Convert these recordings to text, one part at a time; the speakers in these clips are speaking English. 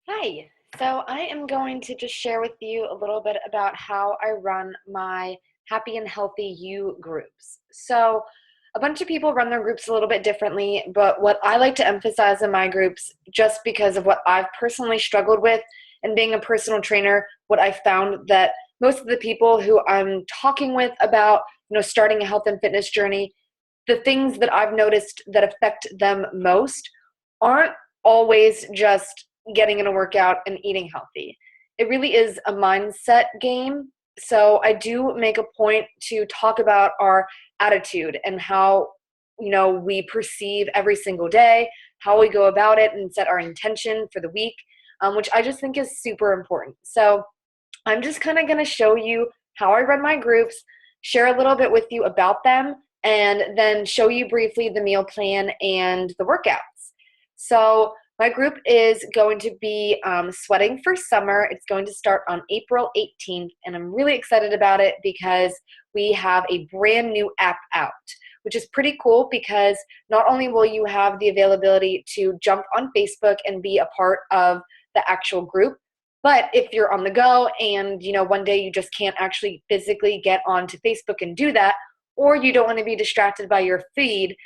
Hi. So I am going to just share with you a little bit about how I run my Happy and Healthy You groups. So a bunch of people run their groups a little bit differently, but what I like to emphasize in my groups, just because of what I've personally struggled with and being a personal trainer, what I found that most of the people who I'm talking with about, starting a health and fitness journey, the things that I've noticed that affect them most aren't always just getting in a workout and eating healthy. It really is a mindset game. So I do make a point to talk about our attitude and how, we perceive every single day, how we go about it and set our intention for the week, which I just think is super important. So I'm just kind of going to show you how I run my groups, share a little bit with you about them, and then show you briefly the meal plan and the workouts. So my group is going to be Sweating for Summer. It's going to start on April 18th, and I'm really excited about it because we have a brand new app out, which is pretty cool because not only will you have the availability to jump on Facebook and be a part of the actual group, but if you're on the go and, one day you just can't actually physically get onto Facebook and do that, or you don't want to be distracted by your feed,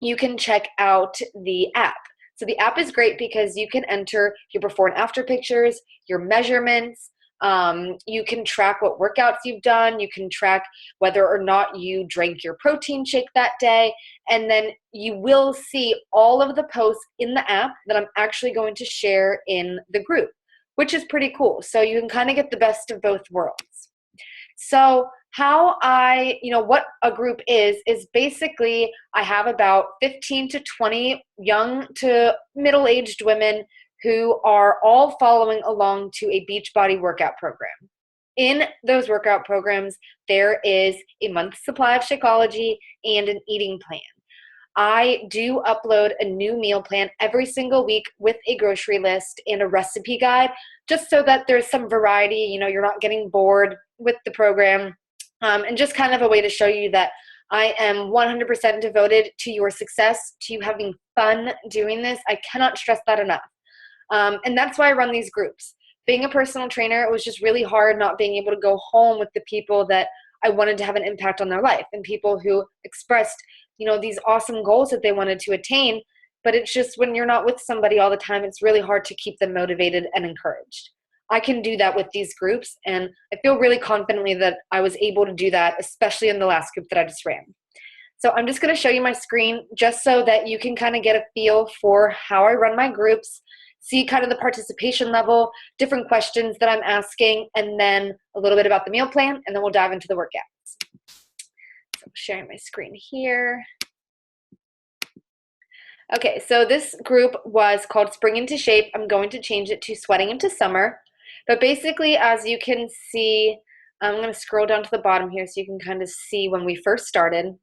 you can check out the app. So the app is great because you can enter your before and after pictures, your measurements. You can track what workouts you've done. You can track whether or not you drank your protein shake that day. And then you will see all of the posts in the app that I'm actually going to share in the group, which is pretty cool. So you can kind of get the best of both worlds. So what a group is basically I have about 15 to 20 young to middle-aged women who are all following along to a Beachbody workout program. In those workout programs, there is a month's supply of Shakeology and an eating plan. I do upload a new meal plan every single week with a grocery list and a recipe guide, just so that there's some variety. You're not getting bored with the program, and just kind of a way to show you that I am 100% devoted to your success, to you having fun doing this. I cannot stress that enough. And that's why I run these groups. Being a personal trainer, it was just really hard not being able to go home with the people that I wanted to have an impact on their life and people who expressed, these awesome goals that they wanted to attain. But it's just when you're not with somebody all the time, it's really hard to keep them motivated and encouraged. I can do that with these groups, and I feel really confidently that I was able to do that, especially in the last group that I just ran. So I'm just going to show you my screen just so that you can kind of get a feel for how I run my groups, see kind of the participation level, different questions that I'm asking, and then a little bit about the meal plan, and then we'll dive into the workouts. So I'm sharing my screen here. Okay, so this group was called Spring into Shape. I'm going to change it to Sweating into Summer. But basically, as you can see, I'm going to scroll down to the bottom here so you can kind of see when we first started.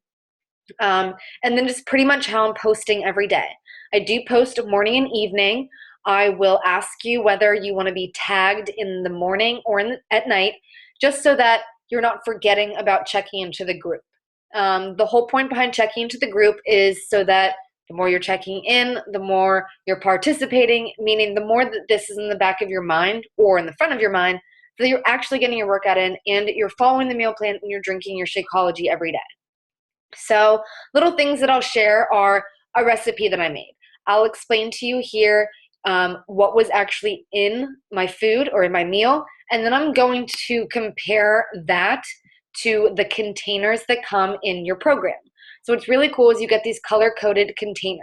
And then just pretty much how I'm posting every day. I do post morning and evening. I will ask you whether you want to be tagged in the morning or at night, just so that you're not forgetting about checking into the group. The whole point behind checking into the group is so that the more you're checking in, the more you're participating, meaning the more that this is in the back of your mind or in the front of your mind, so that you're actually getting your workout in and you're following the meal plan and you're drinking your Shakeology every day. So little things that I'll share are a recipe that I made. I'll explain to you here what was actually in my food or in my meal, and then I'm going to compare that to the containers that come in your program. So what's really cool is you get these color-coded containers.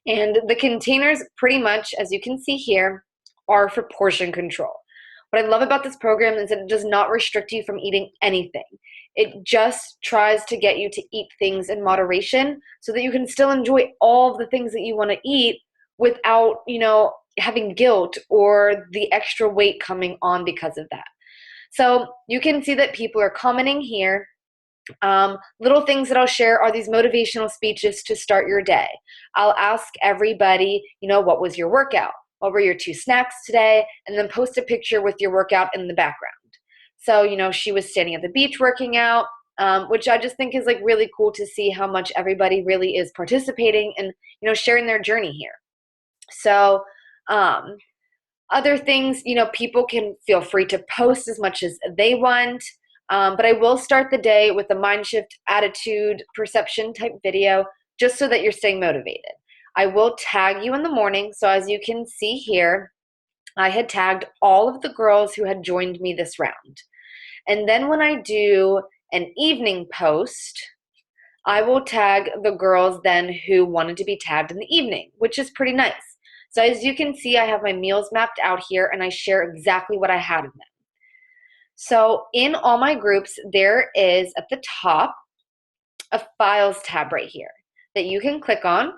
And the containers pretty much, as you can see here, are for portion control. What I love about this program is that it does not restrict you from eating anything. It just tries to get you to eat things in moderation so that you can still enjoy all of the things that you want to eat without, having guilt or the extra weight coming on because of that. So you can see that people are commenting here. Little things that I'll share are these motivational speeches to start your day. I'll ask everybody, what was your workout? What were your 2 snacks today? And then post a picture with your workout in the background. So, she was standing at the beach working out, which I just think is like really cool to see how much everybody really is participating and, sharing their journey here. So, Other things, people can feel free to post as much as they want. But I will start the day with a mind shift, attitude, perception type video, just so that you're staying motivated. I will tag you in the morning. So as you can see here, I had tagged all of the girls who had joined me this round. And then when I do an evening post, I will tag the girls then who wanted to be tagged in the evening, which is pretty nice. So as you can see, I have my meals mapped out here and I share exactly what I had in them. So in all my groups, there is at the top a files tab right here that you can click on.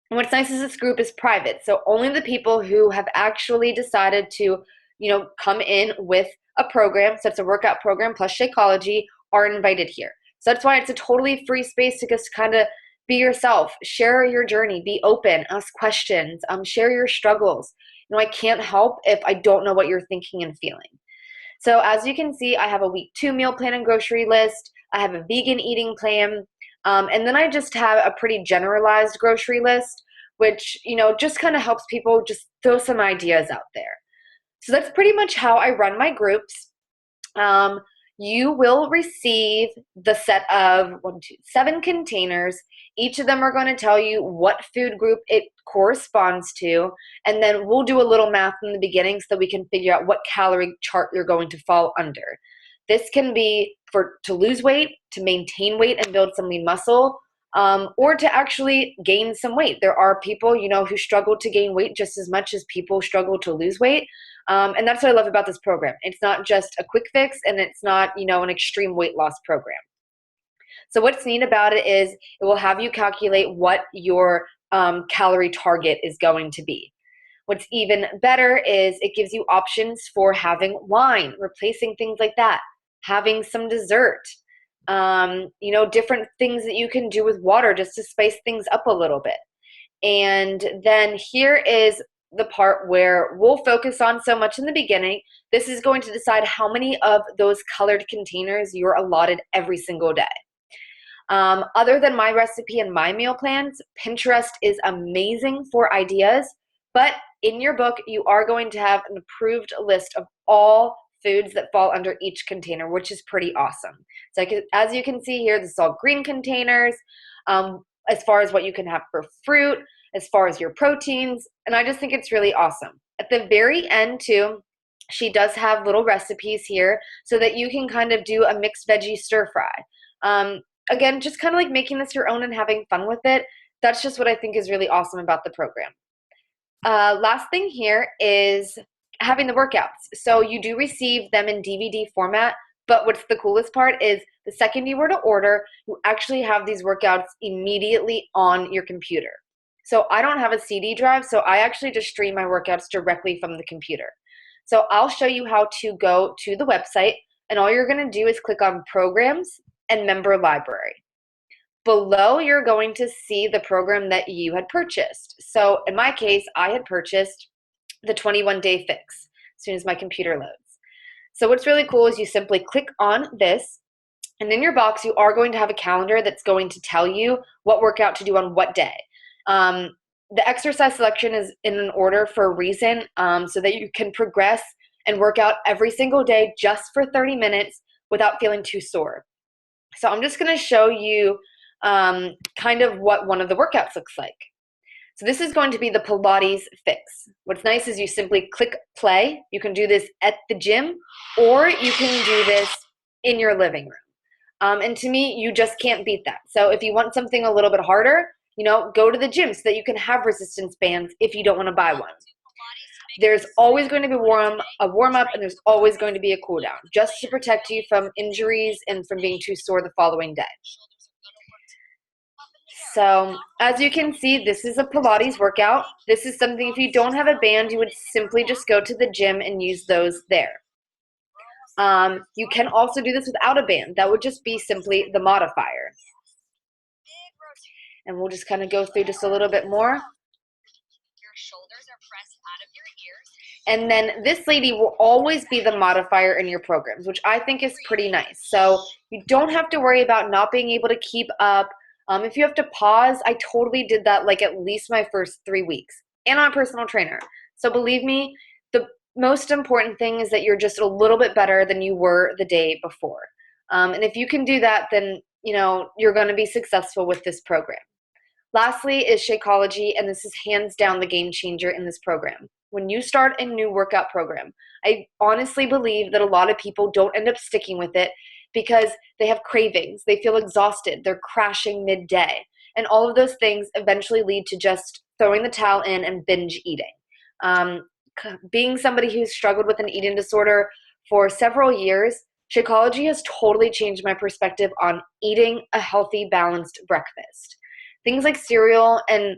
And what's nice is this group is private. So only the people who have actually decided to, come in with a program, so it's a workout program plus Shakeology, are invited here. So that's why it's a totally free space to just kind of be yourself, share your journey, be open, ask questions, share your struggles. I can't help if I don't know what you're thinking and feeling. So as you can see, I have a week 2 meal plan and grocery list. I have a vegan eating plan. And then I just have a pretty generalized grocery list, which, just kind of helps people just throw some ideas out there. So that's pretty much how I run my groups. You will receive the set of 7 containers. Each of them are going to tell you what food group it corresponds to, and then we'll do a little math in the beginning so that we can figure out what calorie chart you're going to fall under. This can be to lose weight, to maintain weight and build some lean muscle, or to actually gain some weight. There are people, who struggle to gain weight just as much as people struggle to lose weight. And that's what I love about this program. It's not just a quick fix, and it's not, an extreme weight loss program. So what's neat about it is it will have you calculate what your calorie target is going to be. What's even better is it gives you options for having wine, replacing things like that, having some dessert, different things that you can do with water just to spice things up a little bit. And then here is the part where we'll focus on so much in the beginning. This is going to decide how many of those colored containers you're allotted every single day. Other than my recipe and my meal plans, Pinterest is amazing for ideas, but in your book, you are going to have an approved list of all foods that fall under each container, which is pretty awesome. So as you can see here, this is all green containers, as far as what you can have for fruit, as far as your proteins, and I just think it's really awesome. At the very end too, she does have little recipes here so that you can kind of do a mixed veggie stir fry. Again, just kind of like making this your own and having fun with it. That's just what I think is really awesome about the program. Last thing here is having the workouts. So you do receive them in DVD format, but what's the coolest part is the second you were to order, you actually have these workouts immediately on your computer. So I don't have a CD drive, so I actually just stream my workouts directly from the computer. So I'll show you how to go to the website, and all you're going to do is click on Programs and Member Library. Below, you're going to see the program that you had purchased. So in my case, I had purchased the 21-day fix as soon as my computer loads. So what's really cool is you simply click on this, and in your box, you are going to have a calendar that's going to tell you what workout to do on what day. The exercise selection is in an order for a reason, so that you can progress and work out every single day just for 30 minutes without feeling too sore. So I'm just going to show you kind of what one of the workouts looks like. So this is going to be the Pilates fix. What's nice is you simply click play. You can do this at the gym, or you can do this in your living room. And to me, you just can't beat that. So if you want something a little bit harder, go to the gym so that you can have resistance bands if you don't want to buy one. There's always going to be a warm-up, and there's always going to be a cool down, just to protect you from injuries and from being too sore the following day. So as you can see, this is a Pilates workout. This is something, if you don't have a band, you would simply just go to the gym and use those there. You can also do this without a band. That would just be simply the modifier. And we'll just kind of go through just a little bit more. Your shoulders are pressed out of your ears. And then this lady will always be the modifier in your programs, which I think is pretty nice. So you don't have to worry about not being able to keep up. If you have to pause, I totally did that like at least my first 3 weeks. And I'm a personal trainer. So believe me, the most important thing is that you're just a little bit better than you were the day before. And if you can do that, then you're going to be successful with this program. Lastly is Shakeology, and this is hands down the game changer in this program. When you start a new workout program, I honestly believe that a lot of people don't end up sticking with it because they have cravings, they feel exhausted, they're crashing midday, and all of those things eventually lead to just throwing the towel in and binge eating. Um, Being somebody who's struggled with an eating disorder for several years, Shakeology has totally changed my perspective on eating a healthy, balanced breakfast. Things like cereal and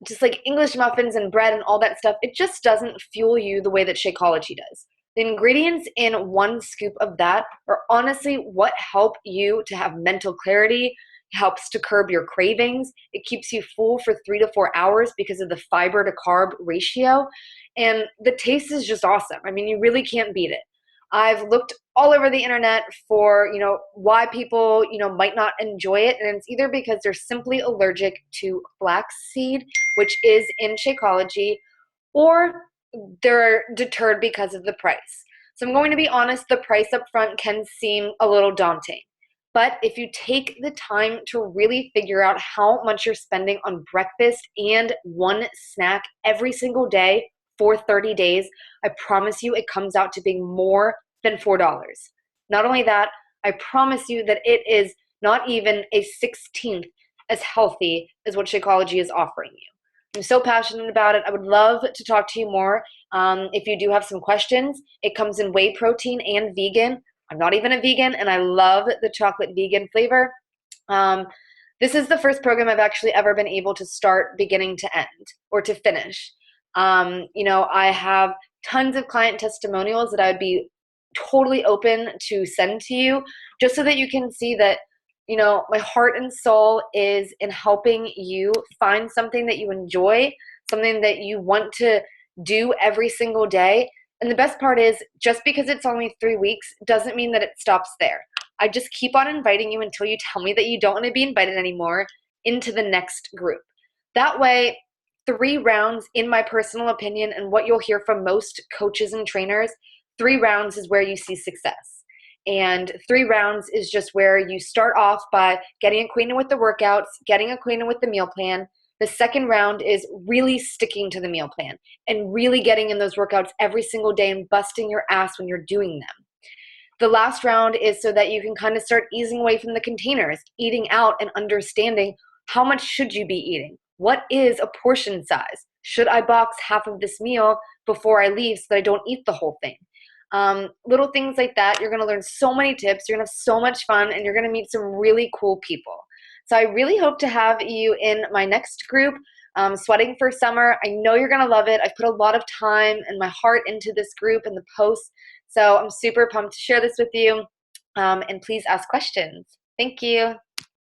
just like English muffins and bread and all that stuff, it just doesn't fuel you the way that Shakeology does. The ingredients in one scoop of that are honestly what help you to have mental clarity, helps to curb your cravings. It keeps you full for 3 to 4 hours because of the fiber to carb ratio. And the taste is just awesome. I mean, you really can't beat it. I've looked all over the internet for, why people, might not enjoy it. And it's either because they're simply allergic to flaxseed, which is in Shakeology, or they're deterred because of the price. So I'm going to be honest, the price up front can seem a little daunting. But if you take the time to really figure out how much you're spending on breakfast and one snack every single day for 30 days, I promise you it comes out to being more than $4. Not only that, I promise you that it is not even a 16th as healthy as what Shakeology is offering you. I'm so passionate about it. I would love to talk to you more. If you do have some questions, it comes in whey protein and vegan. I'm not even a vegan, and I love the chocolate vegan flavor. This is the first program I've actually ever been able to start beginning to end or to finish. I have tons of client testimonials that I would be totally open to send to you just so that you can see that, my heart and soul is in helping you find something that you enjoy, something that you want to do every single day. And the best part is, just because it's only 3 weeks doesn't mean that it stops there. I just keep on inviting you until you tell me that you don't want to be invited anymore into the next group. That way, 3 rounds, in my personal opinion, and what you'll hear from most coaches and trainers, 3 rounds is where you see success. And 3 rounds is just where you start off by getting acquainted with the workouts, getting acquainted with the meal plan. The second round is really sticking to the meal plan and really getting in those workouts every single day and busting your ass when you're doing them. The last round is so that you can kind of start easing away from the containers, eating out and understanding how much should you be eating? What is a portion size? Should I box half of this meal before I leave so that I don't eat the whole thing? Little things like that. You're going to learn so many tips. You're going to have so much fun, and you're going to meet some really cool people. So I really hope to have you in my next group, Sweating for Summer. I know you're going to love it. I've put a lot of time and my heart into this group and the posts. So I'm super pumped to share this with you. And please ask questions. Thank you.